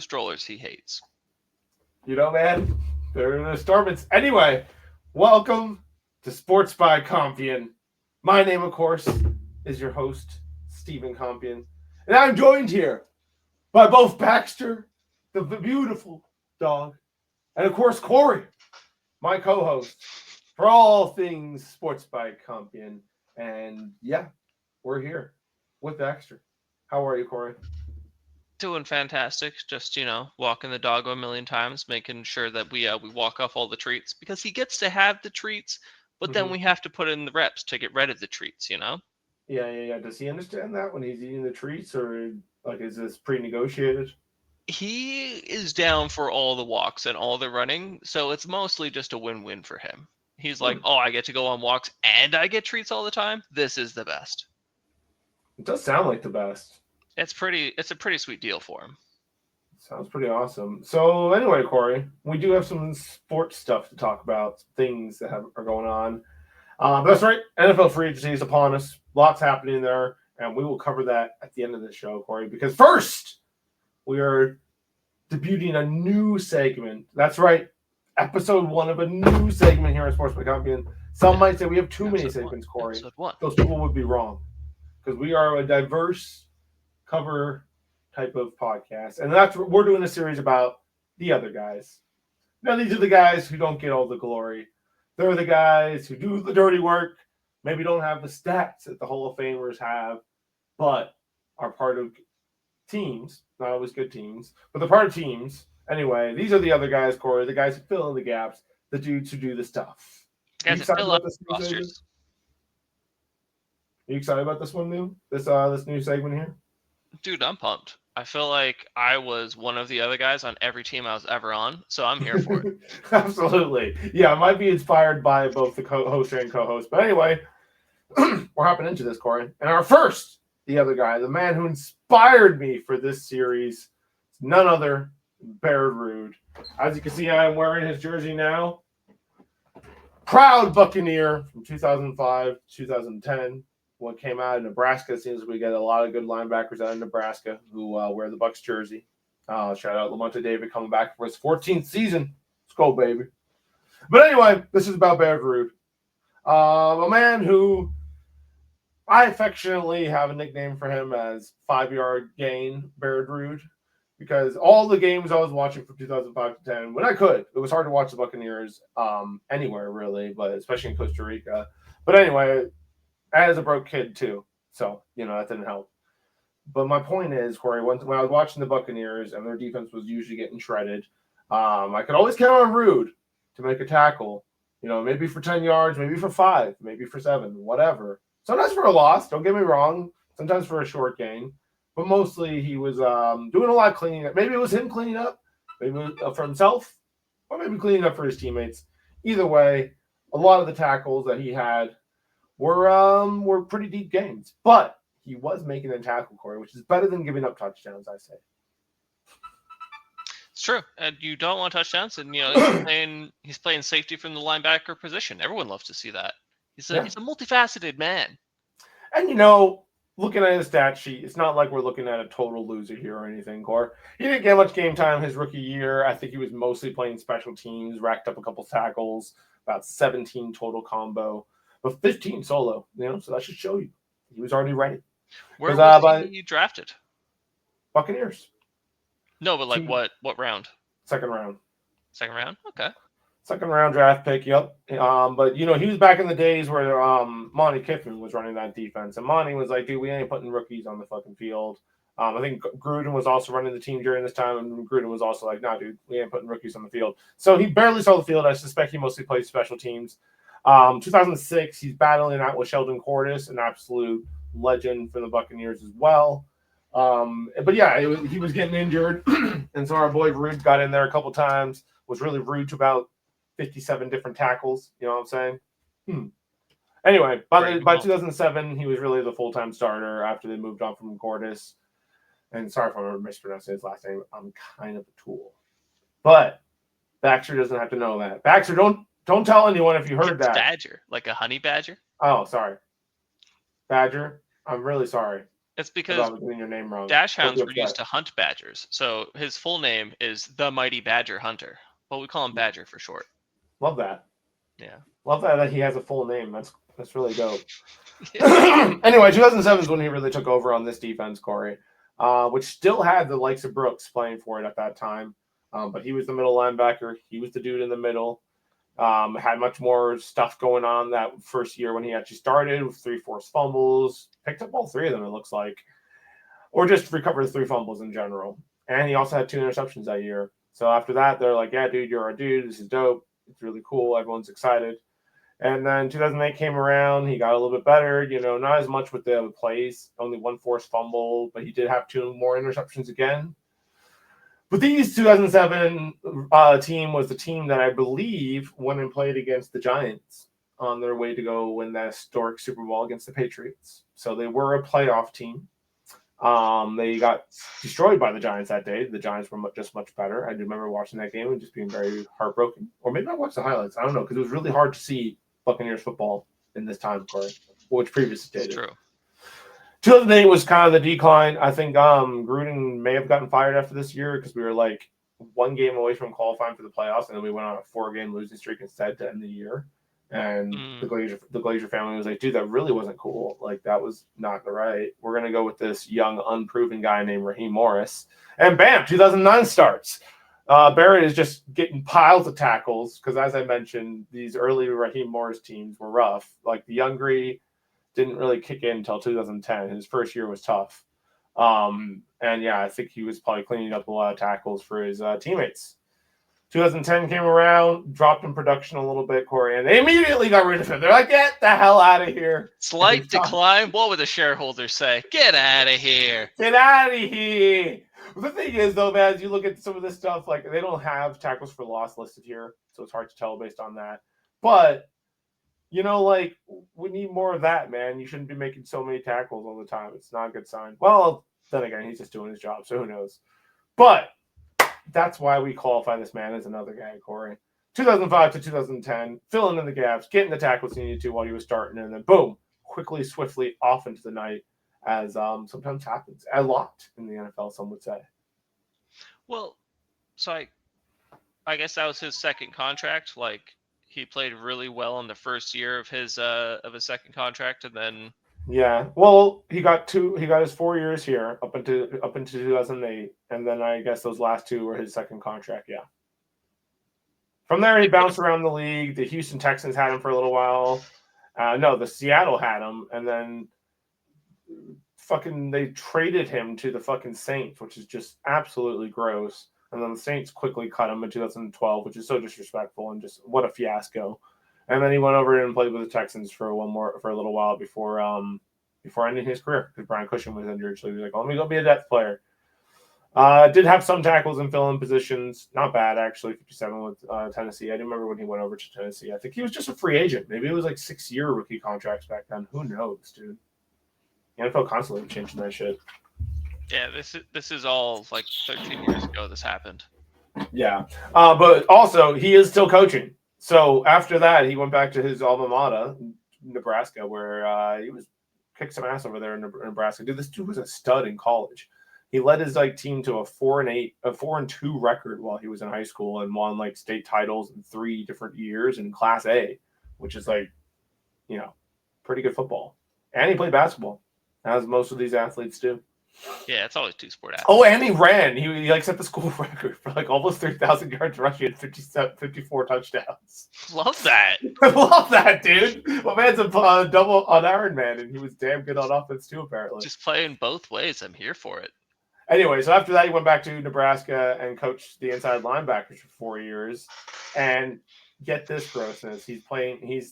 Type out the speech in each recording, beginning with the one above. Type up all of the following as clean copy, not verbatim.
strollers he hates. Man, there are disturbance. Anyway, welcome to Sports by Compian. My name, of course, is your host, Stephen Compian. And I'm joined here by both Baxter, the beautiful dog, and of course, Corey, my co host, for all things Sports by Compian. And yeah, we're here with Baxter. How are you, Corey? Doing fantastic. Just walking the dog a million times, making sure that we walk off all the treats because he gets to have the treats, but then Mm-hmm. we have to put in the reps to get rid of the treats. Yeah. Does he understand that when he's eating the treats, or like is this pre-negotiated? He is down for all the walks and all the running, so it's mostly just a win-win for him. He's like, Hmm. "Oh, I get to go on walks and I get treats all the time. This is the best." It does sound like the best. It's a pretty sweet deal for him. Sounds pretty awesome. So anyway, Corey, we do have some sports stuff to talk about, things that are going on. But that's right, NFL free agency is upon us. Lots happening there, and we will cover that at the end of the show, Corey. Because first, we are debuting a new segment. That's right, episode one of a new segment here on Sports by Champion. Some might say we have too many Episode one. segments, Corey. Episode one. Those people would be wrong because we are a diverse cover type of podcast, and that's what we're doing a series about the other guys. Now, these are the guys who don't get all the glory. They're the guys who do the dirty work, maybe don't have the stats that the Hall of Famers have, but are part of teams, not always good teams, but they're part of teams. Anyway, these are the other guys, Corey, the guys who fill in the gaps, the dudes who do the stuff. Are you Guys that excited fill about out this new segment? rosters. Are you excited about this one, new? This new segment here? Dude, I'm pumped. I feel like I was one of the other guys on every team I was ever on, so I'm here for it. Absolutely. Yeah, it might be inspired by both the host and co-host. But anyway, we're hopping into this, Corey. And our first, the other guy, the man who inspired me for this series, none other than Barrett Ruud. As you can see, I am wearing his jersey now. Proud Buccaneer from 2005 to 2010. What came out of Nebraska. It seems we get a lot of good linebackers out of Nebraska who wear the Bucs jersey. Shout out Lamonte David coming back for his 14th season. Let's go, baby. But anyway, this is about Barrett Ruud. A man who I affectionately have a nickname for him as 5-yard gain Barrett Ruud, because all the games I was watching from 2005 to 10, when I could, it was hard to watch the Buccaneers anywhere really, but especially in Costa Rica. But anyway, as a broke kid too, so that didn't help. But my point is, Corey, when I was watching the Buccaneers and their defense was usually getting shredded, I could always count on Ruud to make a tackle. Maybe for 10 yards, maybe for 5, maybe for 7, whatever. Sometimes for a loss. Don't get me wrong. Sometimes for a short gain, but mostly he was doing a lot of cleaning up. Maybe it was him cleaning up, maybe for himself, or maybe cleaning up for his teammates. Either way, a lot of the tackles that he had were pretty deep games, but he was making a tackle, Corey, which is better than giving up touchdowns, I say. It's true. And you don't want touchdowns, and he's playing safety from the linebacker position. Everyone loves to see that. He's a multifaceted man. And looking at his stat sheet, it's not like we're looking at a total loser here or anything, Corey. He didn't get much game time his rookie year. I think he was mostly playing special teams, racked up a couple tackles, about 17 total combo. But 15 solo, so that should show you he was already ready. Where was he drafted? Buccaneers. No, but like what round? Second round. Second round? Okay. Second round draft pick, yep. But he was back in the days where Monty Kiffin was running that defense. And Monty was like, dude, we ain't putting rookies on the fucking field. I think Gruden was also running the team during this time, and Gruden was also like, nah, dude, we ain't putting rookies on the field. So he barely saw the field. I suspect he mostly played special teams. 2006, he's battling out with Sheldon Cordes, an absolute legend for the Buccaneers as well. But yeah, he was getting injured, and so our boy Ruud got in there a couple times, was really rude to about 57 different tackles. You know what I'm saying? Anyway, by 2007, he was really the full-time starter after they moved on from Cordes. And sorry if I'm mispronouncing his last name. I'm kind of a tool. But Baxter doesn't have to know that. Baxter, don't tell anyone if you heard that. Badger, like a honey badger? Oh, sorry. Badger, I'm really sorry. It's because about getting your name wrong. Don't be dachshunds were used upset. to hunt badgers, so his full name is the Mighty Badger Hunter. But we call him Badger for short. Love that. Yeah. Love that he has a full name. That's really dope. Yeah. Anyway, 2007 is when he really took over on this defense, Corey, which still had the likes of Brooks playing for it at that time. But he was the middle linebacker. He was the dude in the middle. Had much more stuff going on that first year when he actually started with 3 forced fumbles. Picked up all 3 of them, it looks like. Or just recovered 3 fumbles in general. And he also had 2 interceptions that year. So after that, they're like, yeah, dude, you're our dude. This is dope. It's really cool. Everyone's excited. And then 2008 came around. He got a little bit better, not as much with the plays, only 1 forced fumble, but he did have 2 more interceptions again. But these 2007 team was the team that I believe went and played against the Giants on their way to go win that historic Super Bowl against the Patriots. So they were a playoff team. They got destroyed by the Giants that day. The Giants were just much better. I do remember watching that game and just being very heartbroken. Or maybe I watched the highlights. I don't know, because it was really hard to see Buccaneers football in this time, Corey, which previously did. It's true. 2008 was kind of the decline. I think Gruden may have gotten fired after this year because we were like 1 game away from qualifying for the playoffs, and then we went on a 4-game losing streak instead to end the year. And the Glazer family was like, dude, that really wasn't cool. Like, that was not the right. We're going to go with this young, unproven guy named Raheem Morris. And bam, 2009 starts. Barrett is just getting piles of tackles because, as I mentioned, these early Raheem Morris teams were rough. Like, the Youngry didn't really kick in until 2010. His first year was tough. And, yeah, I think he was probably cleaning up a lot of tackles for his teammates. 2010 came around, dropped in production a little bit, Corey, and they immediately got rid of him. They're like, get the hell out of here. Slight decline. What would the shareholders say? Get out of here. Get out of here. The thing is, though, man, as you look at some of this stuff, like, they don't have tackles for loss listed here, so it's hard to tell based on that. But, like, we need more of that, man. You shouldn't be making so many tackles all the time. It's not a good sign. Well, then again, he's just doing his job, so who knows. But that's why we qualify this man as another guy, Corey. 2005 to 2010, filling in the gaps, getting the tackles he needed to while he was starting, and then boom, quickly, swiftly off into the night, as sometimes happens. A lot in the NFL, some would say. Well, so I guess that was his second contract. Like, he played really well in the first year of his second contract, and then yeah, well, he got his 4 years here up into 2008, and then I guess those last 2 were his second contract. Yeah. From there, he bounced around the league. The Houston Texans had him for a little while. No, the Seattle had him, and then they traded him to the fucking Saints, which is just absolutely gross. And then the Saints quickly cut him in 2012, which is so disrespectful and just what a fiasco. And then he went over and played with the Texans for a little while before ending his career because Brian Cushing was injured. So he was like, "Let me go be a depth player." Did have some tackles and fill-in positions. Not bad, actually, 57 with Tennessee. I do remember when he went over to Tennessee. I think he was just a free agent. Maybe it was like 6-year rookie contracts back then. Who knows, dude? The NFL constantly changing that shit. Yeah, this is all like 13 years ago this happened. Yeah. But also, he is still coaching. So after that, he went back to his alma mater, Nebraska, where he was kicked some ass over there in Nebraska. Dude, this dude was a stud in college. He led his team to a 4-2 record while he was in high school and won state titles in 3 different years in Class A, which is pretty good football. And he played basketball, as most of these athletes do. Yeah, it's always 2-sport athletes. Oh, and he ran. He set the school record for almost 3,000 yards rushing and 54 touchdowns. Love that. I love that, dude. My man's a double on Iron Man, and he was damn good on offense too, apparently. Just playing both ways. I'm here for it. Anyway, so after that, he went back to Nebraska and coached the inside linebackers for 4 years. And get this grossness. He's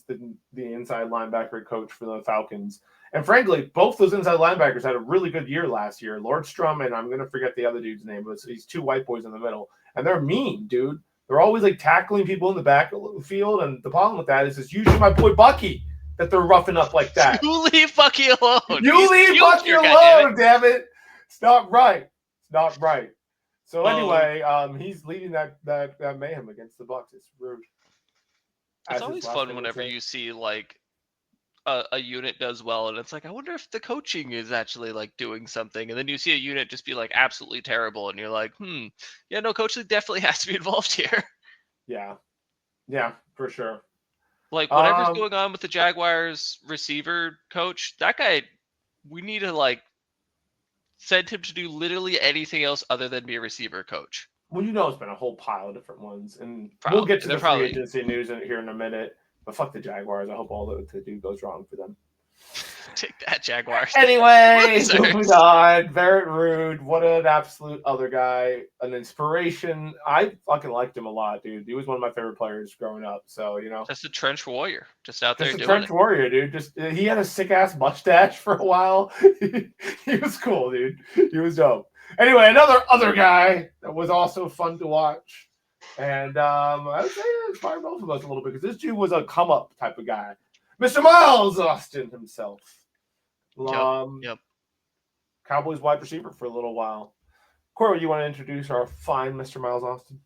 the inside linebacker coach for the Falcons. And frankly, both those inside linebackers had a really good year last year. Lordstrom and I'm going to forget the other dude's name, but these 2 white boys in the middle. And they're mean, dude. They're always tackling people in the back of the field. And the problem with that is it's usually my boy Bucky that they're roughing up like that. You leave Bucky alone. You leave Bucky alone, damn it. It's not right. It's not right. So anyway, he's leading that mayhem against the Bucs. It's rude. It's always fun whenever you see a unit does well, and it's like, I wonder if the coaching is actually like doing something, and then you see a unit just be like absolutely terrible, and you're like, yeah, no, coaching definitely has to be involved here. Yeah, for sure. Like whatever's going on with the Jaguars receiver coach, that guy, we need to like send him to do literally anything else other than be a receiver coach. Well, it's been a whole pile of different ones, and we'll Probably. get to They're the free probably agency news here in a minute. But fuck the Jaguars. I hope all that to do goes wrong for them. take that, Jaguars. Anyway, moving on. Barrett Ruud, what an absolute other guy, an inspiration. I fucking liked him a lot, dude. He was one of my favorite players growing up. So just a trench warrior, just out there just a doing trench it. warrior, dude. Just he had a sick ass mustache for a while. He was cool, dude. He was dope. Anyway, another other guy that was also fun to watch, and I would say it inspired both of us a little bit because this dude was a come up type of guy, Mr. Miles Austin himself. Yep. Cowboys wide receiver for a little while. Corey, you want to introduce our fine Mr. Miles Austin?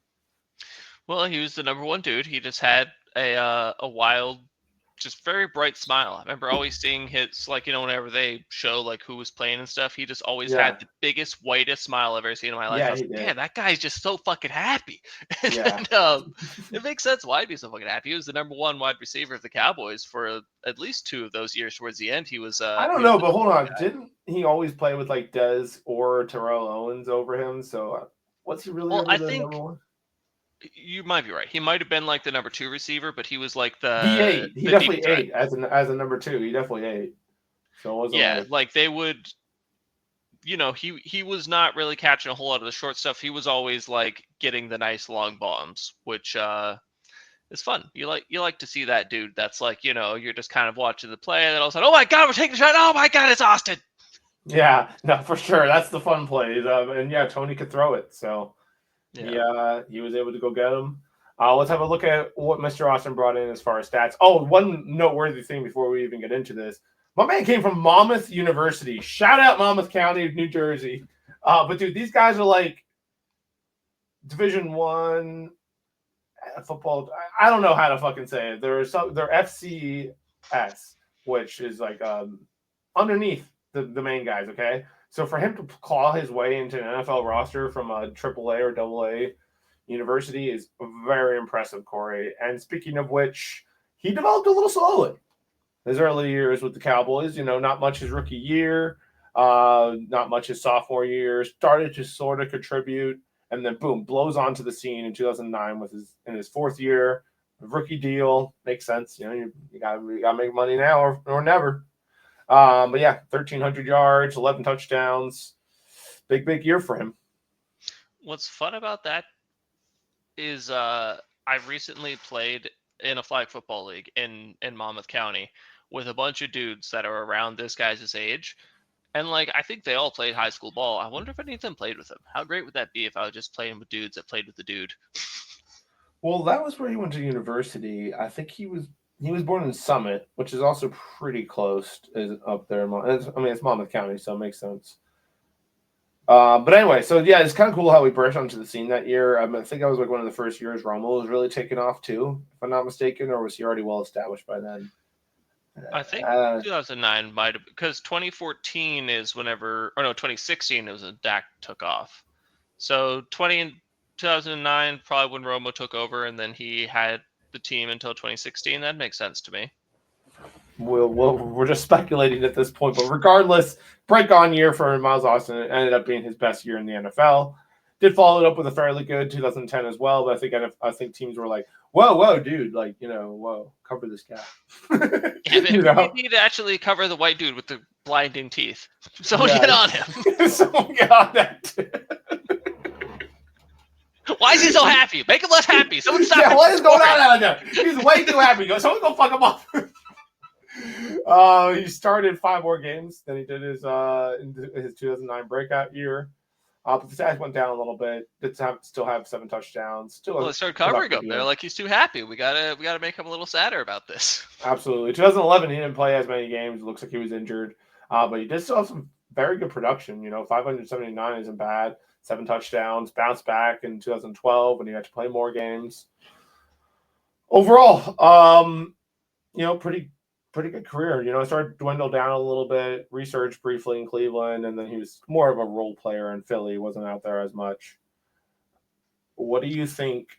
Well, he was the number one dude. He just had a wild, just very bright smile. I remember always seeing his, like, whenever they show like who was playing and stuff, he just always had the biggest, whitest smile I've ever seen in my life. I was like, man, that guy's just so fucking happy. And it makes sense why he'd be so fucking happy. He was the number one wide receiver of the Cowboys for at least 2 of those years. Towards the end, he was. I don't know, but hold on. Didn't he always play with like Dez or Terrell Owens over him? So what's he really? Well, I think number one? You might be right. He might have been like the number 2 receiver, but he was like the he ate. He definitely ate as a number 2. He definitely ate. So it wasn't like they would. He was not really catching a whole lot of the short stuff. He was always like getting the nice long bombs, which is fun. You like to see that dude. That's like you're just kind of watching the play, and then all of a sudden, oh my god, we're taking the shot! Oh my god, it's Austin. Yeah, no, for sure. That's the fun plays. And yeah, Tony could throw it, so. Yeah. He was able to go get him. Let's have a look at what Mr. Austin brought in as far as stats. Oh, one noteworthy thing before we even get into this. My man came from Monmouth University. Shout out Monmouth County, New Jersey. But dude, these guys are like Division I football. I don't know how to fucking say it. They're FCS, which is like underneath the main guys, okay? So for him to claw his way into an NFL roster from a AAA or AA university is very impressive, Corey. And speaking of which, he developed a little slowly. His early years with the Cowboys, not much his rookie year, not much his sophomore year. Started to sort of contribute, and then boom, blows onto the scene in 2009 in his 4th year, rookie deal. Makes sense, you gotta make money now or never. But yeah, 1,300 yards, 11 touchdowns. Big year for him. What's fun about that is I recently played in a flag football league in Monmouth County with a bunch of dudes that are around this guy's age. And like, I think they all played high school ball. I wonder if any of them played with him. How great would that be if I was just playing with dudes that played with the dude? Well, that was where he went to university. I think he was born in Summit, which is also pretty close up there. It's Monmouth County, so it makes sense. But anyway, so yeah, it's kind of cool how we burst onto the scene that year. I think I was like one of the first years Romo was really taking off too, if I'm not mistaken, or was he already well established by then? I think 2009 might have, because 2014 is 2016 it was when Dak took off. So 2009 probably when Romo took over, and then he had the team until 2016. That makes sense to me. We're just speculating at this point, but regardless, break-on year for Miles Austin. It ended up being his best year in the NFL. Did follow it up with a fairly good 2010 as well, but I think teams were like, whoa, dude, like, whoa, cover this guy. We need to actually cover the white dude with the blinding teeth. Someone get on him. Someone get on that. Why is he so happy? Make him less happy. Someone stop him. What is going on out there? He's way too happy. Someone go fuck him up. He started 5 more games than he did his 2009 breakout year. But the stats went down a little bit. Did still have 7 touchdowns. They started covering him. They're like, he's too happy. We gotta make him a little sadder about this. Absolutely. 2011, he didn't play as many games. It looks like he was injured. But he did still have some very good production. 579 isn't bad. 7 touchdowns. Bounced back in 2012 when he had to play more games. Overall, pretty pretty good career. You know, started to dwindle down a little bit. Researched briefly in Cleveland, and then he was more of a role player in Philly. Wasn't out there as much. What do you think?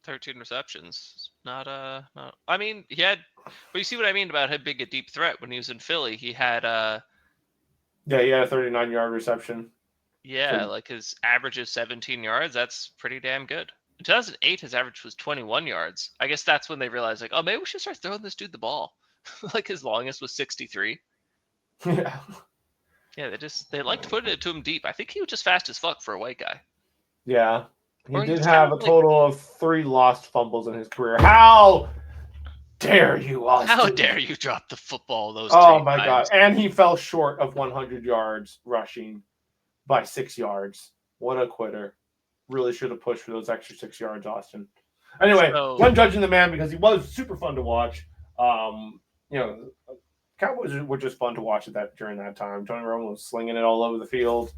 13 receptions. Not. I mean, he had. But you see what I mean about him being a deep threat when he was in Philly. He had Yeah, he had a 39-yard reception. Yeah, like his average is 17 yards. That's pretty damn good. In 2008, his average was 21 yards. I guess that's when they realized, like, oh, maybe we should start throwing this dude the ball. Like his longest was 63. Yeah. Yeah, they liked putting it to him deep. I think he was just fast as fuck for a white guy. Yeah. He Or did was kind have a total of 3 lost fumbles in his career. How dare you, Austin? How dare you drop the football those Oh 3 my God. times? And he fell short of 100 yards rushing by 6 yards. What a quitter. Really should have pushed for those extra 6 yards, Austin. Anyway, I'm judging the man because he was super fun to watch. You know, Cowboys were just fun to watch during that time. Tony Romo was slinging it all over the field.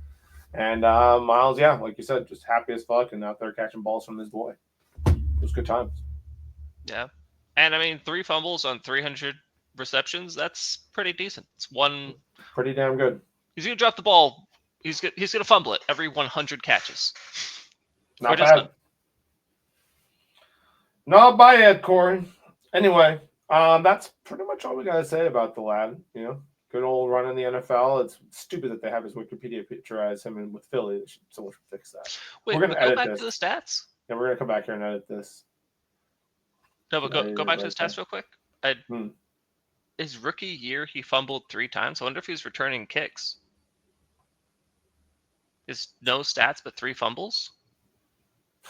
And Miles, yeah, like you said, just happy as fuck and out there catching balls from his boy. It was good times. Yeah. And I mean, 3 fumbles on 300 receptions, that's pretty decent. It's one. Pretty damn good. He's going to drop the ball. He's going to fumble it every 100 catches. Not bad. Not bad, Corey. Anyway, that's pretty much all we got to say about the lad. You know, good old run in the NFL. It's stupid that they have his Wikipedia picture as him in with Philly. They should so much fix that. Wait, we're going to go back to the stats? Yeah, we're going to come back here and edit this. No, but go back to his stats real quick. His rookie year, he fumbled 3 times. I wonder if he's returning kicks. Is no stats but 3 fumbles?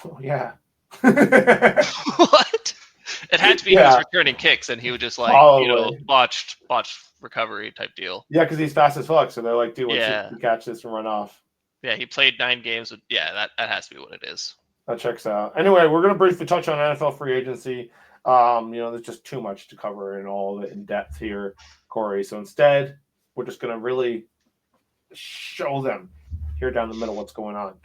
Oh, yeah. What? It had to be he was returning kicks, and he would just botched recovery type deal. Yeah, because he's fast as fuck, so they're like, dude, you catch this and run off. Yeah, he played 9 games. That has to be what it is. That checks out. Anyway, we're gonna briefly touch on NFL free agency. There's just too much to cover in all of it in depth here, Corey. So instead, we're just gonna really show them here down the middle what's going on.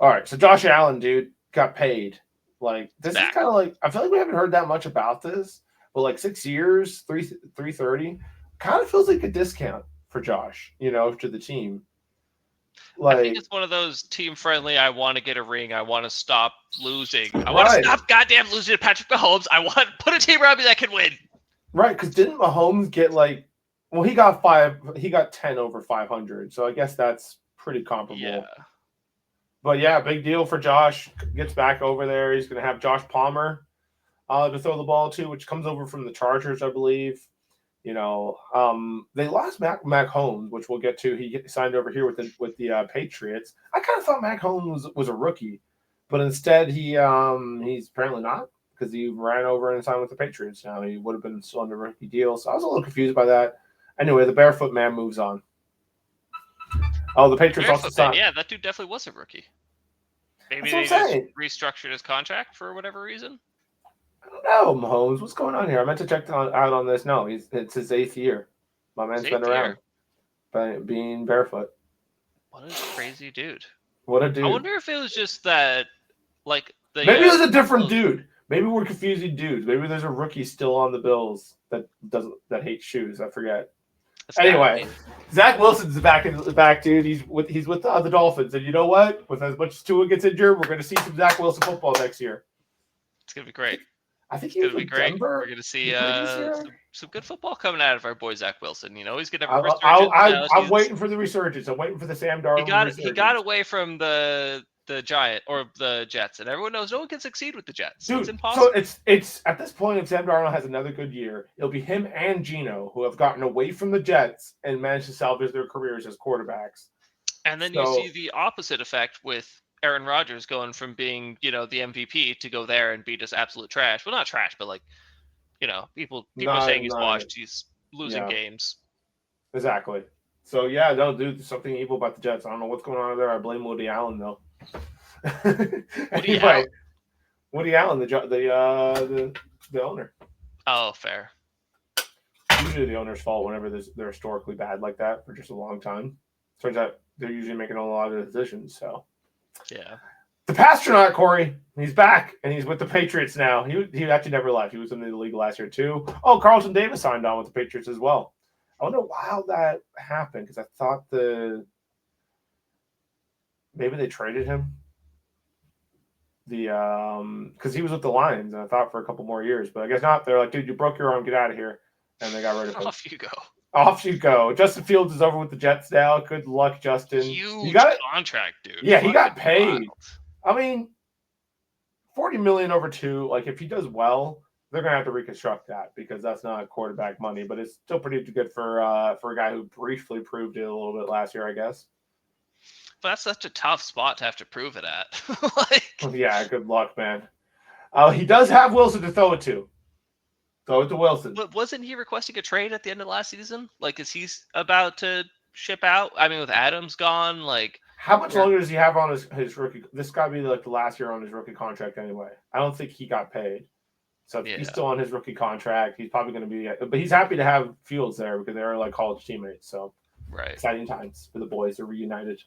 All right, so Josh Allen, dude, got paid. Like this is kind of like I feel like we haven't heard that much about this, but like 6 years, 330, kind of feels like a discount for Josh, to the team. Like, I think it's one of those team friendly. I want to get a ring. I want to stop losing. I want to stop goddamn losing to Patrick Mahomes. I want to put a team around me that can win. Right, because didn't Mahomes get he got 10 over 500, so I guess that's pretty comparable. Yeah. But yeah, big deal for Josh. Gets back over there. He's going to have Josh Palmer to throw the ball to, which comes over from the Chargers, I believe. They lost Mac Holmes, which we'll get to. He signed over here with the Patriots. I kind of thought Mac Holmes was a rookie, but instead he's apparently not because he ran over and signed with the Patriots. Now he would have been still under rookie deal, so I was a little confused by that. Anyway, the barefoot man moves on. Oh, the Patriots also signed. Yeah, that dude definitely was a rookie. Maybe they just restructured his contract for whatever reason. I don't know, Mahomes. What's going on here? I meant to check out on this. No, it's his 8th year. My man's been around being barefoot. What a crazy dude. What a dude. I wonder if it was just that, maybe it was a different dude. Maybe we're confusing dudes. Maybe there's a rookie still on the Bills that hates shoes. I forget. Anyway, Zach Wilson's back, dude. He's with the Dolphins, and you know what? With as much as Tua gets injured, we're going to see some Zach Wilson football next year. It's going to be great. I think he's going to be great. Denver. We're going to see some good football coming out of our boy Zach Wilson. He's going to have a resurgence. I'm waiting for the resurgence. I'm waiting for the Sam Darnold. He got away from the Giant or the Jets, and everyone knows no one can succeed with the Jets. Dude, it's impossible. So it's at this point, if Sam Darnold has another good year, it'll be him and Geno who have gotten away from the Jets and managed to salvage their careers as quarterbacks. And then you see the opposite effect with Aaron Rodgers going from being, the MVP to go there and be just absolute trash. Well, not trash, but people are saying he's washed. He's losing games. Exactly. So yeah, they'll do something evil about the Jets. I don't know what's going on there. I blame Woody Allen though. Woody Allen, the owner. Oh, fair. Usually the owner's fault whenever they're historically bad like that for just a long time. Turns out they're usually making a lot of decisions. So yeah. The Pastronaut, Corey, he's back, and he's with the Patriots now. He actually never left. He was in the league last year, too. Oh, Carlton Davis signed on with the Patriots as well. I wonder how that happened, because I thought maybe they traded him. Because he was with the Lions, and I thought for a couple more years, but I guess not. They're like, dude, you broke your arm, get out of here, and they got rid of him. Off you go. Off you go. Justin Fields is over with the Jets now. Good luck, Justin. Huge contract, dude. Yeah, he got paid. Wild. I mean, $40 million over 2. Like, if he does well, they're gonna have to reconstruct that because that's not quarterback money. But it's still pretty good for a guy who briefly proved it a little bit last year, I guess. But that's such a tough spot to have to prove it at. Yeah, good luck, man. He does have Wilson to throw it to. Throw it to Wilson. But wasn't he requesting a trade at the end of last season? Like, is he about to ship out? I mean, with Adams gone, like... How much longer does he have on his rookie? This got to be like the last year on his rookie contract anyway. I don't think he got paid. So if he's still on his rookie contract, he's probably going to be... But he's happy to have Fields there because they're like college teammates. So exciting times for the boys. They're reunited.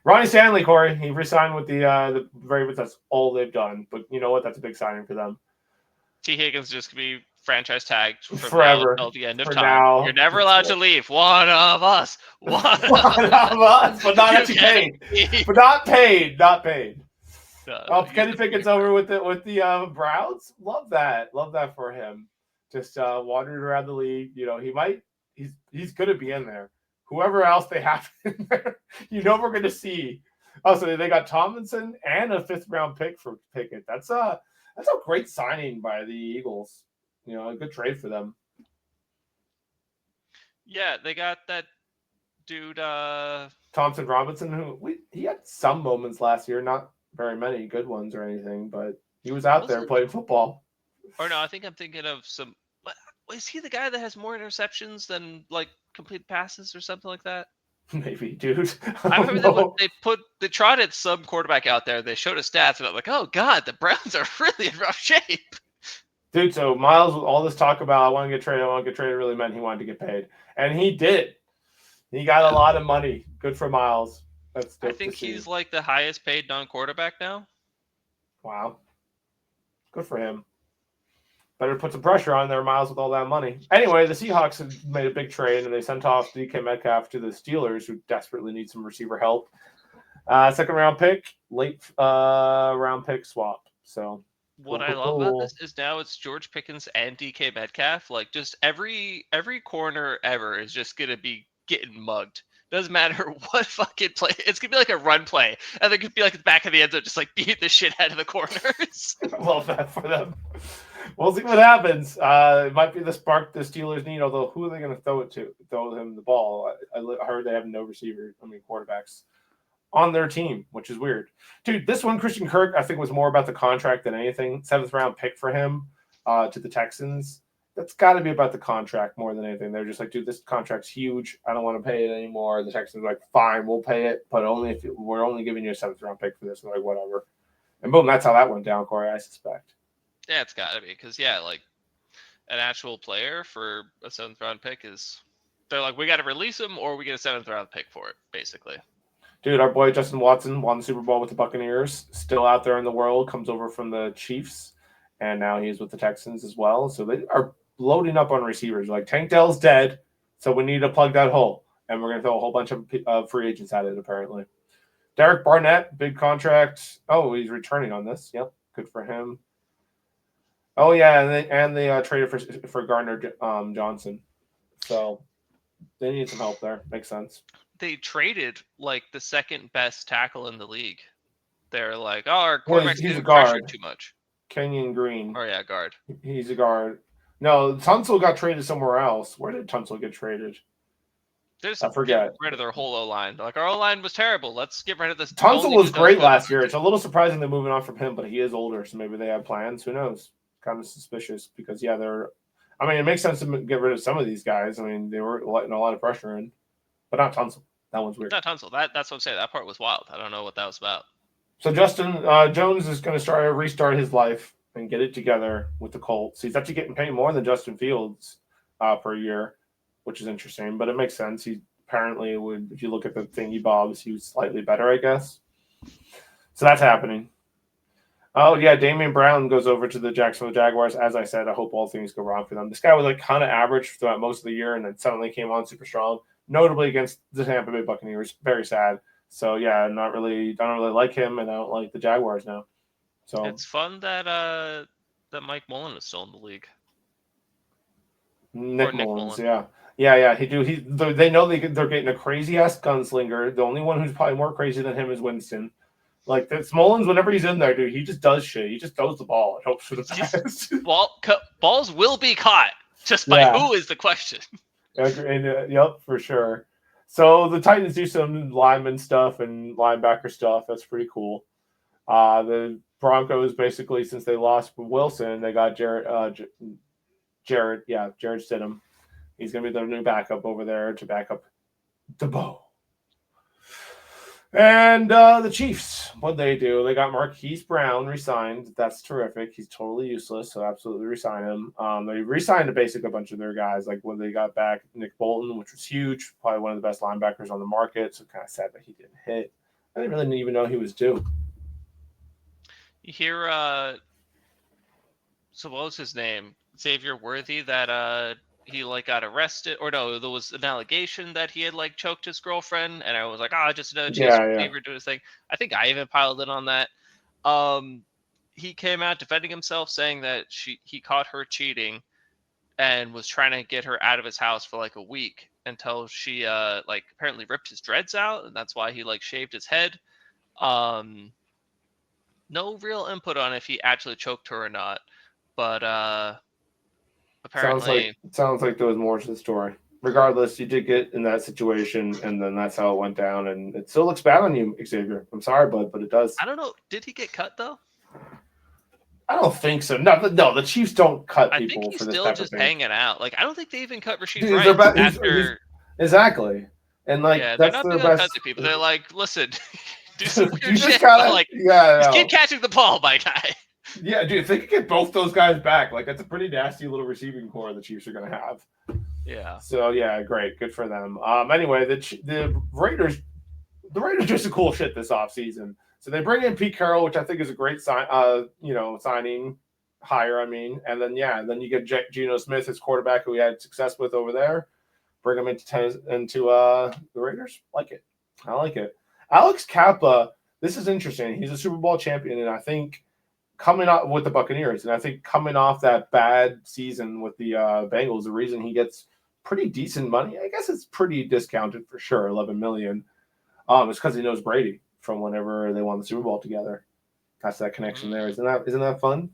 Ronnie Stanley, Corey, he re-signed with the Ravens. That's all they've done. But you know what? That's a big signing for them. T. Higgins just going to be franchise tagged forever until the end of time. Now. You're never allowed to leave. One of us. One of us. But not actually paid. But not paid. Not paid. No, Kenny Pickett's over with the Browns. Love that for him. Just wandering around the league. You know, he's going to be in there. Whoever else they have in there, we're going to see. Oh, so they got Tomlinson and a 5th round pick for Pickett. That's a great signing by the Eagles. A good trade for them. Yeah, they got that dude Thompson Robinson, he had some moments last year, not very many good ones or anything, but he was out there playing football. Or no, I think I'm thinking of some. Is he the guy that has more interceptions than like complete passes or something like that? Maybe, dude. I remember they trotted some quarterback out there. They showed his stats, and I'm like, oh god, the Browns are really in rough shape. Dude, so Miles, all this talk about I want to get traded really meant he wanted to get paid, and he did. He got a lot of money. Good for Miles. I think he's like the highest paid non-quarterback now. Wow. Good for him. Better put some pressure on there, Miles, with all that money. Anyway, the Seahawks have made a big trade, and they sent off DK Metcalf to the Steelers, who desperately need some receiver help. 2nd round pick, late round pick swap. So what I love about this is now it's George Pickens and DK Metcalf. Like, just every corner ever is just gonna be getting mugged. Doesn't matter what fucking play. It's gonna be like a run play, and there could be like the back of the end zone, just like beat the shit out of the corners. Love that for them. We'll see what happens. It might be the spark the Steelers need. Although, who are they going to throw it to? Throw him the ball? I heard they have no quarterbacks on their team, which is weird. Dude, this one, Christian Kirk, I think was more about the contract than anything. 7th round pick for him to the Texans. That's got to be about the contract more than anything. They're just like, dude, this contract's huge. I don't want to pay it anymore. The Texans are like, fine, we'll pay it, but only if we're only giving you a 7th round pick for this. We're like, whatever. And boom, that's how that went down, Corey, I suspect. Yeah, it's got to be because, like an actual player for a 7th round pick they're like, we got to release him or we get a 7th round pick for it, basically. Dude, our boy Justin Watson won the Super Bowl with the Buccaneers, still out there in the world, comes over from the Chiefs, and now he's with the Texans as well. So they are loading up on receivers. Like, Tank Dell's dead, so we need to plug that hole, and we're going to throw a whole bunch of free agents at it, apparently. Derek Barnett, big contract. Oh, he's returning on this. Yep, good for him. Oh yeah, and they traded for Gardner Johnson, so they need some help there. Makes sense. They traded like the 2nd best tackle in the league. They're like, oh, our quarterback's getting pressured too much. Kenyon Green. Oh yeah, guard. He's a guard. No, Tunsil got traded somewhere else. Where did Tunsil get traded? I forget. Get rid of their whole O-line. Like, our O-line was terrible. Let's get rid of this. Tunsil was great last year. It's a little surprising they're moving on from him, but he is older, so maybe they have plans. Who knows? Kind of suspicious because it makes sense to get rid of some of these guys. I mean, they were letting a lot of pressure in, but not Tunsil. That one's weird. Not Tunsil. That's what I'm saying. That part was wild. I don't know what that was about. So Justin Jones is going to restart his life and get it together with the Colts. He's actually getting paid more than Justin Fields per year, which is interesting, but it makes sense. He apparently would, if you look at the thingy bobs, he was slightly better, I guess. So that's happening. Oh yeah, Damian Brown goes over to the Jacksonville Jaguars. As I said, I hope all things go wrong for them. This guy was like kind of average throughout most of the year, and then suddenly came on super strong, notably against the Tampa Bay Buccaneers. Very sad. So yeah, don't really like him, and I don't like the Jaguars now. So it's fun that that Mike Mullen is still in the league. Nick Mullins, yeah. They know they're getting a crazy ass gunslinger. The only one who's probably more crazy than him is Winston. Like that's Mullins, whenever he's in there, dude, he just does shit. He just throws the ball and hopes for the best. Balls will be caught. Just by who is the question. Yep, for sure. So the Titans do some lineman stuff and linebacker stuff. That's pretty cool. The Broncos basically, since they lost Wilson, they got Jared Stidham. He's gonna be their new backup over there to back up DeBow. And the Chiefs, what they do? They got Marquise Brown re-signed. That's terrific. He's totally useless, so absolutely re-sign him. They re-signed a bunch of their guys. Like when they got back Nick Bolton, which was huge, probably one of the best linebackers on the market. So kind of sad that he didn't hit. I didn't really even know he was due. You hear? So what was his name? Xavier Worthy. That he like got arrested, or no, there was an allegation that he had like choked his girlfriend, and I was like, just another chance for Xavier to do his thing. I think I even piled in on that. He came out defending himself, saying that he caught her cheating, and was trying to get her out of his house for like a week until she like apparently ripped his dreads out, and that's why he like shaved his head. No real input on if he actually choked her or not, but apparently sounds like there was more to the story. Regardless, you did get in that situation, and then that's how it went down, and it still looks bad on you, Xavier. I'm sorry, but it does. I don't know. Did he get cut though? I don't think so. No, the Chiefs don't cut people. I think he's for this still type just of thing. hanging out. Like I don't think they even cut Rashid Rice after. Exactly, and like they're that's not their gonna best. cut the people. They're like, listen, do some weird shit. Just keep catching the ball, my guy. Yeah, dude, if they could get both those guys back, like that's a pretty nasty little receiving core the Chiefs are going to have. Yeah. So yeah, great, good for them. Anyway, the Raiders do some cool shit this offseason. So they bring in Pete Carroll, which I think is a great signing hire. I mean, and then then you get Geno Smith, his quarterback, who we had success with over there. Bring him into the Raiders. I like it. Alex Kappa. This is interesting. He's a Super Bowl champion, and I think. Coming off with the Buccaneers, and I think coming off that bad season with the Bengals, the reason he gets pretty decent money, I guess it's pretty discounted for sure, $11 million, is because he knows Brady from whenever they won the Super Bowl together. That's that connection there. Isn't that fun?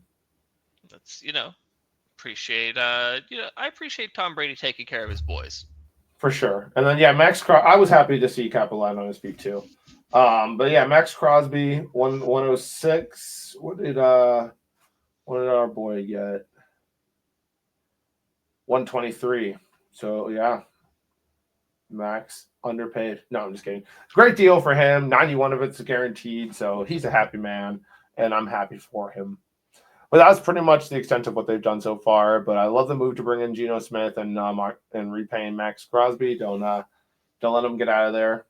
That's appreciate I appreciate Tom Brady taking care of his boys. For sure. And then Max Crosby, I was happy to see Capelline on his feet too. But Max Crosby, 106. What did our boy get? 123. So Max underpaid. No, I'm just kidding. Great deal for him. 91 of it's guaranteed, so he's a happy man, and I'm happy for him. But that's pretty much the extent of what they've done so far. But I love the move to bring in Geno Smith and repaying Max Crosby. Don't let him get out of there.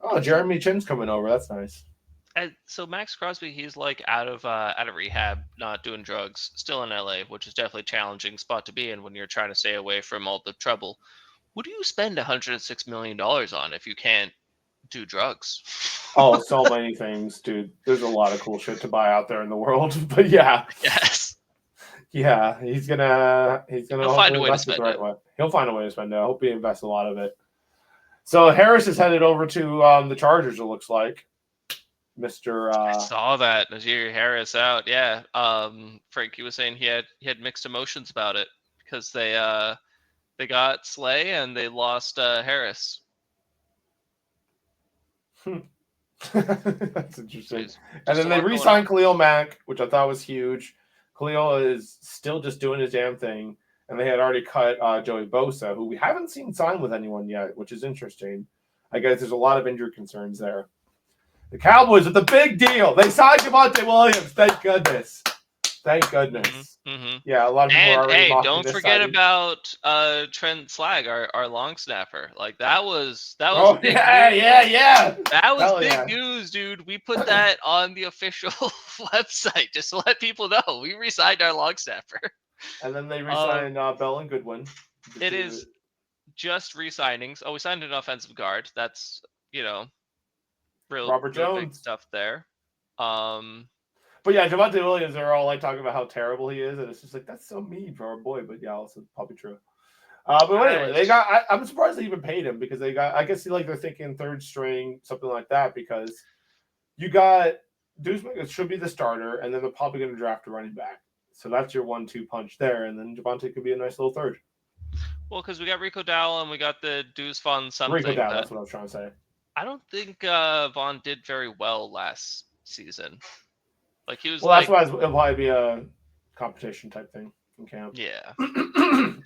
Oh, Jeremy Chin's coming over. That's nice. So Max Crosby, he's like out of rehab, not doing drugs, still in LA, which is definitely a challenging spot to be in when you're trying to stay away from all the trouble. What do you spend $106 million on if you can't do drugs? Oh, so many things, dude. There's a lot of cool shit to buy out there in the world. But yes, he's gonna find a way to spend it. Way. He'll find a way to spend it. I hope he invests a lot of it. So Harris is headed over to the Chargers. It looks like. Mr. I saw that Najee Harris out. Yeah. Frankie was saying he had mixed emotions about it because they got Slay and they lost Harris. That's interesting. And then they re-signed Khalil Mack, which I thought was huge. Khalil is still just doing his damn thing, and they had already cut Joey Bosa, who we haven't seen sign with anyone yet, which is interesting. I guess there's a lot of injury concerns there. The Cowboys with the big deal. They signed Javonte Williams. Thank goodness. Thank goodness. Mm-hmm. Yeah, a lot of people are And already hey, mocking don't this forget signing. about Trent Slag, our long snapper. Like that was Oh big yeah, news. yeah. That was Hell big yeah. news, dude. We put that on the official website just to let people know we re-signed our long snapper. And then they re-signed Um, Bell and Goodwin. it is just re-signings. Oh, we signed an offensive guard. That's real Robert big Jones. stuff there. Um, But yeah, Javonte Williams are all like talking about how terrible he is, and it's just like that's so mean for our boy. But yeah, also probably true. But anyway, they got. I'm surprised they even paid him because they got. I guess they're thinking third string, something like that, because you got Deuce McIntyre should be the starter, and then they're probably going to draft a running back. So that's your 1-2 punch there, and then Javonte could be a nice little third. well, because we got Rico Dowell and we got the Deuce Von something. Rico Dowell, that's what I was trying to say. I don't think Vaughn did very well last season. Like he was. Well, that's why it'll probably be a competition type thing in camp. Yeah.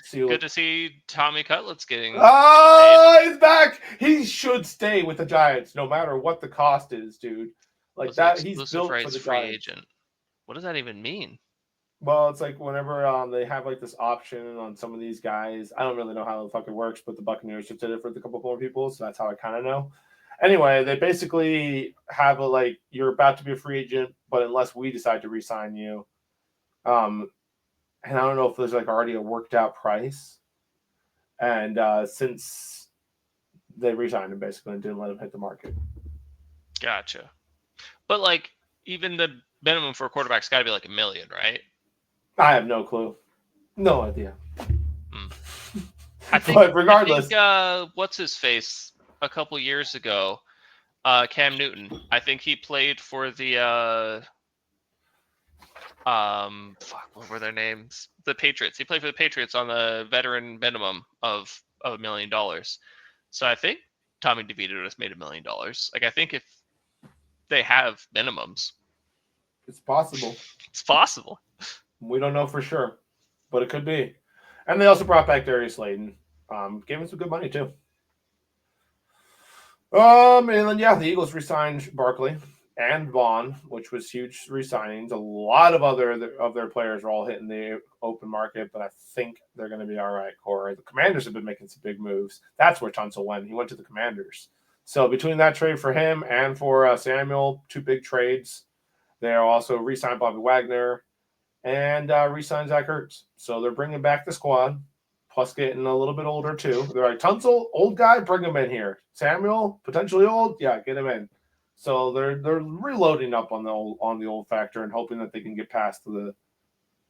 See Good to see Tommy Cutlets getting. Oh, he's back. He should stay with the Giants no matter what the cost is, dude. Like that, he's built for the free Giants. agent. What does that even mean? Well, it's like whenever they have like this option on some of these guys, I don't really know how the fuck it works, but the Buccaneers just did it for a couple more people, so that's how I kind of know. Anyway, they basically have you're about to be a free agent, but unless we decide to re-sign you, and I don't know if there's like already a worked out price, and since they re-signed him basically and didn't let him hit the market. Gotcha. But like even the minimum for a quarterback's got to be like $1 million, right? I have no clue, no idea. I think, but regardless, what's his face a couple years ago, Cam Newton. I think he played for the what were their names? The Patriots. He played for the Patriots on the veteran minimum of $1 million. So I think Tommy DeVito just made $1 million. Like I think if they have minimums, it's possible. It's possible. We don't know for sure, but it could be. And they also brought back Darius Slayton. Gave him some good money too. And then the Eagles re-signed Barkley and Vaughn, which was huge re-signings. A lot of their players are all hitting the open market, but I think they're going to be all right. Corey, the Commanders have been making some big moves. That's where Tunsil went. He went to the Commanders. So between that trade for him and for Samuel, 2 big trades. They also re-signed Bobby Wagner and re-signed Zach Ertz. So they're bringing back the squad, plus getting a little bit older too. They're like, Tunsil, old guy, bring him in here. Samuel, potentially old, yeah, get him in. So they're reloading up on the old factor and hoping that they can get past the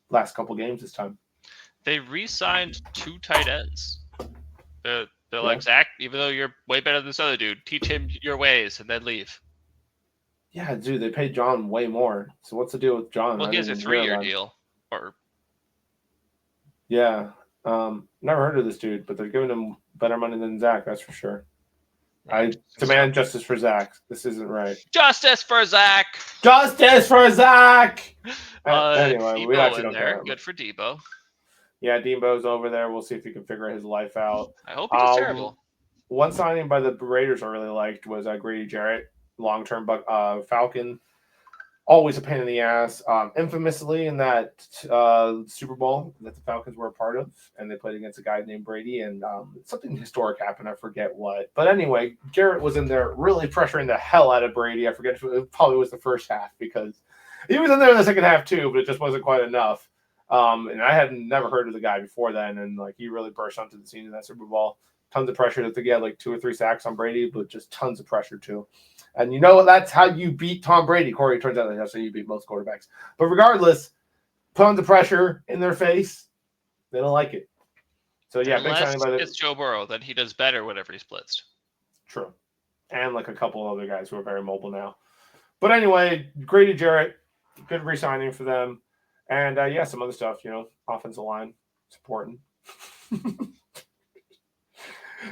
last couple games this time. They re-signed 2 tight ends. They're like, Zach, even though you're way better than this other dude, teach him your ways and then leave. Yeah, dude, they paid John way more. So what's the deal with John? Well, he has a 3-year deal. Yeah. Never heard of this dude, but they're giving him better money than Zach, that's for sure. I demand justice for Zach. This isn't right. Justice for Zach! Justice for Zach! Anyway, Debo we actually don't care. Good for Debo. Yeah, Debo's over there. We'll see if he can figure his life out. I hope he does terrible. One signing by the Raiders I really liked was Grady Jarrett, long-term Falcon. Always a pain in the ass. Infamously in that Super Bowl that the Falcons were a part of, and they played against a guy named Brady, and something historic happened. I forget what. But anyway, Garrett was in there really pressuring the hell out of Brady. I forget. It probably was the first half because he was in there in the second half too, but it just wasn't quite enough. And I had never heard of the guy before then, and he really burst onto the scene in that Super Bowl. Tons of pressure. I think he had 2 or 3 sacks on Brady, but just tons of pressure too. And that's how you beat Tom Brady. Corey, it turns out that's how you beat most quarterbacks. But regardless, tons of pressure in their face. They don't like it. So yeah, unless big signing by it's Joe Burrow, then he does better whenever he's blitzed. True. And a couple other guys who are very mobile now. But anyway, Grady Jarrett, good re-signing for them. And some other stuff, offensive line. It's important.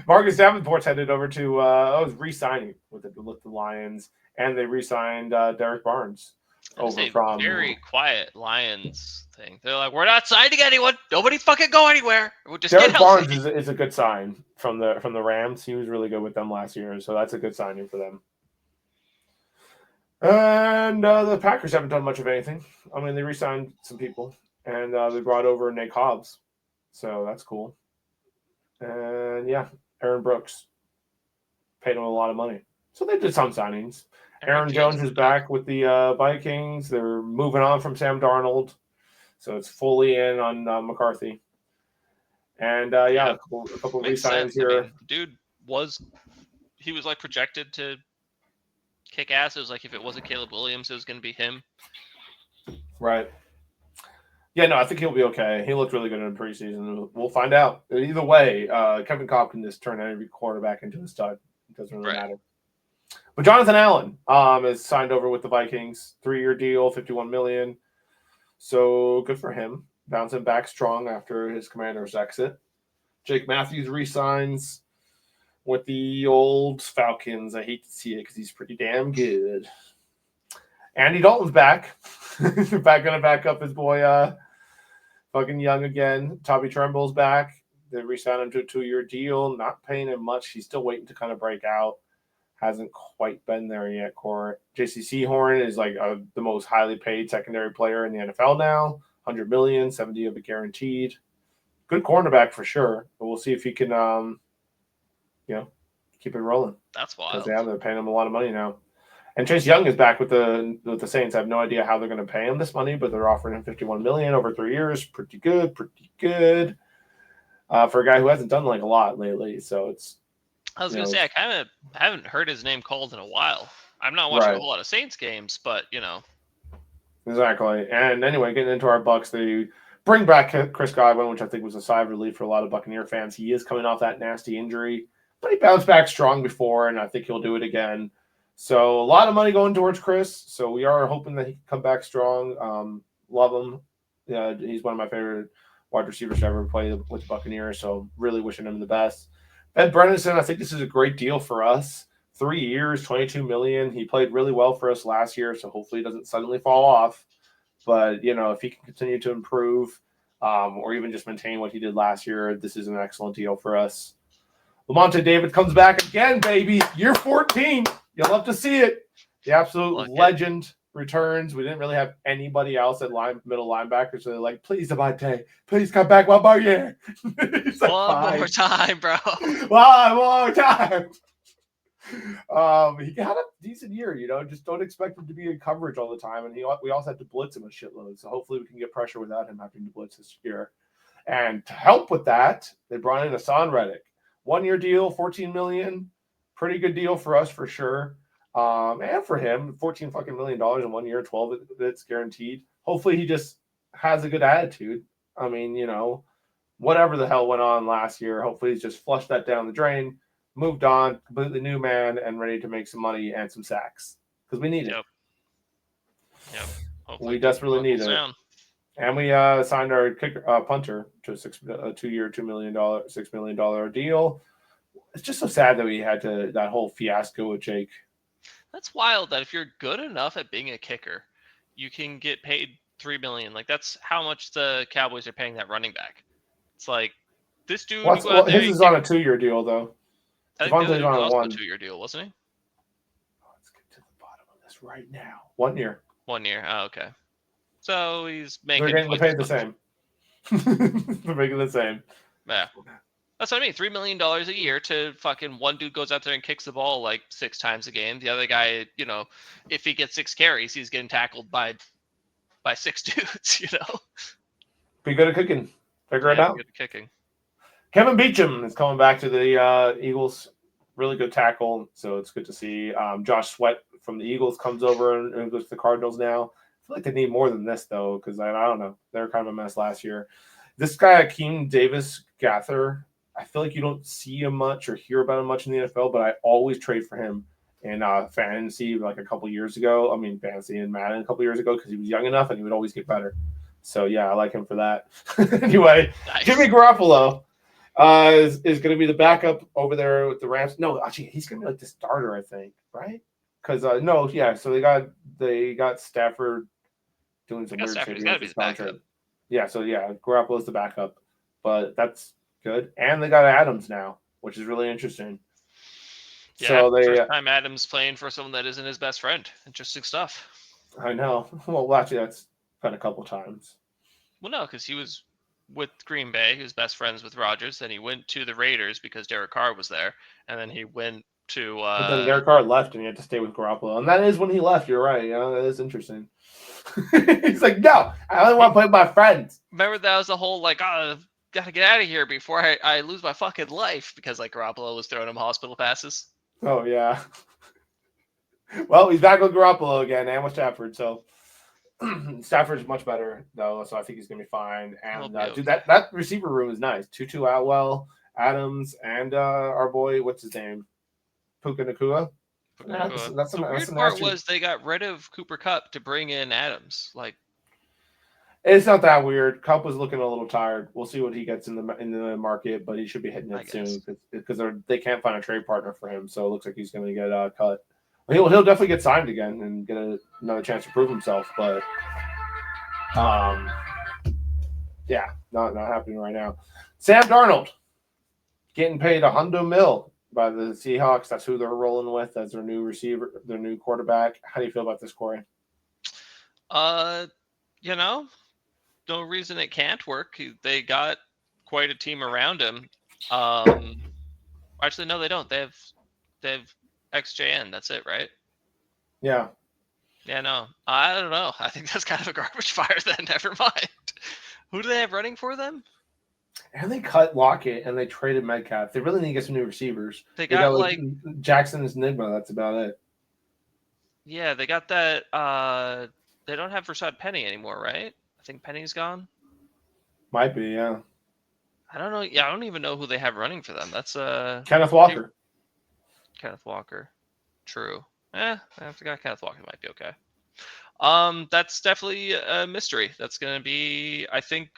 Marcus Davenport's headed over to was re-signing with the Lions, and they re-signed Derek Barnes over from very quiet Lions thing. They're like, we're not signing anyone. Nobody fucking go anywhere. We'll just Derek Barnes is a good sign from the Rams. He was really good with them last year, so that's a good signing for them. And the Packers haven't done much of anything. I mean, they re-signed some people, and they brought over Nate Hobbs, so that's cool. And yeah, Aaron Brooks paid him a lot of money, so they did some signings. Aaron Aaron Jones Jones is is back. back with the Vikings. They're moving on from Sam Darnold, so it's fully in on McCarthy. And yeah, Yep. a couple of Makes re-signings sense. I here. mean, dude was like projected to kick ass. It was like if it wasn't Caleb Williams, it was going to be him. Right. Yeah, no, I think he'll be okay. He looked really good in the preseason. We'll find out. Either way, Kevin Kolb can just turn every quarterback into a stud. It doesn't really Right. matter. But Jonathan Allen is signed over with the Vikings, 3-year deal, $51 million. So good for him. Bouncing back strong after his Commanders exit. Jake Matthews resigns with the old Falcons. I hate to see it because he's pretty damn good. Andy Dalton's back. Gonna back up his boy fucking Young again. Tommy Tremble's back. They re-signed him to a 2-year deal. Not paying him much. He's still waiting to kind of break out. Hasn't quite been there yet, Court. JC Seahorn is like the most highly paid secondary player in the NFL now. 100 million, 70 of it guaranteed. Good cornerback for sure. But we'll see if he can keep it rolling. That's Because wild. they're paying him a lot of money now. And Chase Young is back with the Saints. I have no idea how they're going to pay him this money, but they're offering him 51 million over 3 years. Pretty good for a guy who hasn't done like a lot lately. So it's I was going to say, I kind of haven't heard his name called in a while. I'm not watching a whole lot of Saints games, but Exactly. And anyway, getting into our Bucks, they bring back Chris Godwin, which I think was a sigh of relief for a lot of Buccaneer fans. He is coming off that nasty injury, but he bounced back strong before, and I think he'll do it again. So a lot of money going towards Chris. So we are hoping that he can come back strong. Love him. Yeah, he's one of my favorite wide receivers to ever play with the Buccaneers. So really wishing him the best. Ben Bredesen, I think this is a great deal for us. 3 years, 22 million. He played really well for us last year, so hopefully he doesn't suddenly fall off. But if he can continue to improve, or even just maintain what he did last year, this is an excellent deal for us. Lamonte David comes back again, baby. Year 14. You'll love to see it. The absolute legend returns. We didn't really have anybody else at middle linebacker, so they're like, please, Lamonte, please come back one more year. He's like, one more time, bro. One more time. He had a decent year, just don't expect him to be in coverage all the time. And we also had to blitz him a shitload. So hopefully we can get pressure without him having to blitz this year. And to help with that, they brought in Hassan Reddick. 1-year deal, 14 million. Pretty good deal for us for sure. And for him, $14 fucking million in 1 year, 12 it's guaranteed. Hopefully he just has a good attitude. I mean, whatever the hell went on last year, hopefully he's just flushed that down the drain, moved on, completely new man, and ready to make some money and some sacks. Because we need it. Yep. We desperately need it. Down. And we signed our punter to a 2-year, $6 million deal. It's just so sad that we had that whole fiasco with Jake. That's wild that if you're good enough at being a kicker, you can get paid $3 million. Like that's how much the Cowboys are paying that running back. It's like this dude. His is on a 2-year deal though. I think the other dude was also a 2-year deal, wasn't he? Let's get to the bottom of this right now. 1 year. 1 year. Oh, okay. So he's making. They're getting paid the same. They're making the same. Yeah. That's what I mean. $3 million a year to fucking one dude goes out there and kicks the ball like 6 times a game. The other guy, if he gets 6 carries, he's getting tackled by 6 dudes. Be good at kicking. Figure it out. Good at kicking. Kevin Beachum is coming back to the Eagles. Really good tackle, so it's good to see. Josh Sweat from the Eagles comes over and goes to the Cardinals now. I feel like they need more than this though, because I don't know. They were kind of a mess last year. This guy, Akeem Davis Gather. I feel like you don't see him much or hear about him much in the NFL, but I always trade for him in fantasy like a couple years ago. I mean, fantasy and Madden a couple years ago because he was young enough and he would always get better. So, yeah, I like him for that. Anyway, nice. Jimmy Garoppolo is going to be the backup over there with the Rams. No, actually, he's going to be like the starter, I think, right? Because, so they got Stafford doing some weird shit. He's got to be the backup. Yeah, so, Garoppolo's the backup. But that's good. And they got Adams now, which is really interesting. Yeah, So they, first time Adams playing for someone that isn't his best friend. Interesting stuff. I know. Well, actually, that's been a couple times. Well, no, because he was with Green Bay. He was best friends with Rodgers. Then he went to the Raiders because Derek Carr was there, and then he went to. But then Derek Carr left, and he had to stay with Garoppolo, and that is when he left. You're right. Yeah, that is interesting. He's like, no, I only want to play with my friends. Remember that was the whole like, oh, gotta get out of here before I lose my fucking life because like Garoppolo was throwing him hospital passes. Oh yeah. Well, he's back with Garoppolo again and with Stafford, so Stafford's much better though, so I think he's gonna be fine. And dude, that receiver room is nice. Tutu Atwell, Adams, and our boy, what's his name, Puka Nakua. Yeah, the weird part was they got rid of Cooper Kupp to bring in Adams. Like, it's not that weird. Kupp was looking a little tired. We'll see what he gets in the market, but he should be hitting it soon because they can't find a trade partner for him. So it looks like he's going to get cut. He'll definitely get signed again and get another chance to prove himself. But yeah, not happening right now. Sam Darnold getting paid $100 million by the Seahawks. That's who they're rolling with as their new receiver, their new quarterback. How do you feel about this, Corey? No reason it can't work. They got quite a team around him. Actually, no, they don't. They have XJN. That's it, right? Yeah. Yeah, no. I don't know. I think that's kind of a garbage fire then. Never mind. Who do they have running for them? And they cut Lockett and they traded Metcalf. They really need to get some new receivers. They got like Jackson's Enigma. That's about it. Yeah, they got that. They don't have Rashad Penny anymore, right? I think Penny's gone. Might be, yeah. I don't know. Yeah, I don't even know who they have running for them. That's Kenneth Walker. Kenneth Walker. True. I forgot Kenneth Walker might be okay. That's definitely a mystery. That's going to be, I think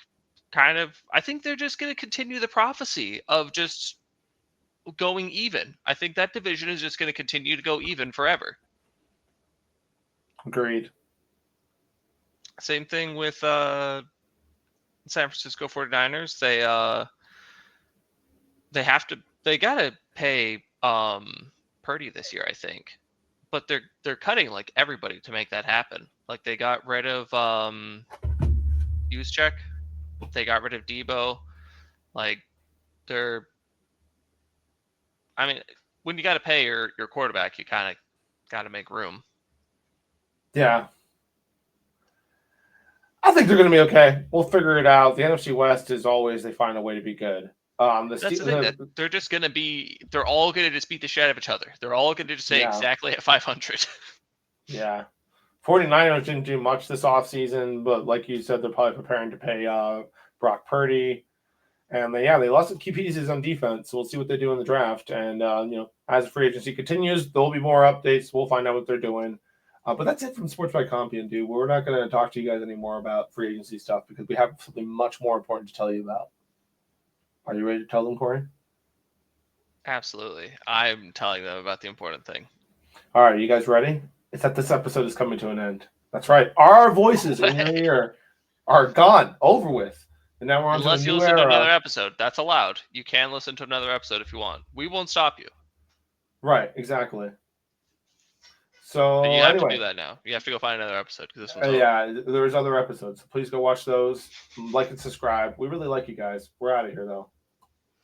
they're just going to continue the prophecy of just going even. I think that division is just going to continue to go even forever. Agreed. Same thing with San Francisco 49ers. They gotta pay Purdy this year, I think. But they're cutting like everybody to make that happen. Like they got rid of Juszczyk. They got rid of Debo. Like when you gotta pay your quarterback, you kinda gotta make room. Yeah. I think they're going to be okay. We'll figure it out. The NFC West is always they find a way to be good. That's the thing. They're just going to be. They're all going to just beat the shit out of each other. They're all going to just stay exactly at 500. Yeah. 49ers didn't do much this offseason, but like you said, they're probably preparing to pay Brock Purdy. And they lost some key pieces on defense. So we'll see what they do in the draft. And as the free agency continues, there'll be more updates. We'll find out what they're doing. But that's it from Sports by Compion, dude. We're not going to talk to you guys anymore about free agency stuff because we have something much more important to tell you about. Are you ready to tell them, Corey? Absolutely. I'm telling them about the important thing. All right, you guys ready? It's that this episode is coming to an end. That's right. Our voices in your ear are gone, over with. And now we're on Unless you listen to another episode. That's allowed. You can listen to another episode if you want. We won't stop you. Right, exactly. So but you have to do that now. You have to go find another episode because this one's yeah, there's other episodes. So please go watch those. Like and subscribe. We really like you guys. We're out of here though.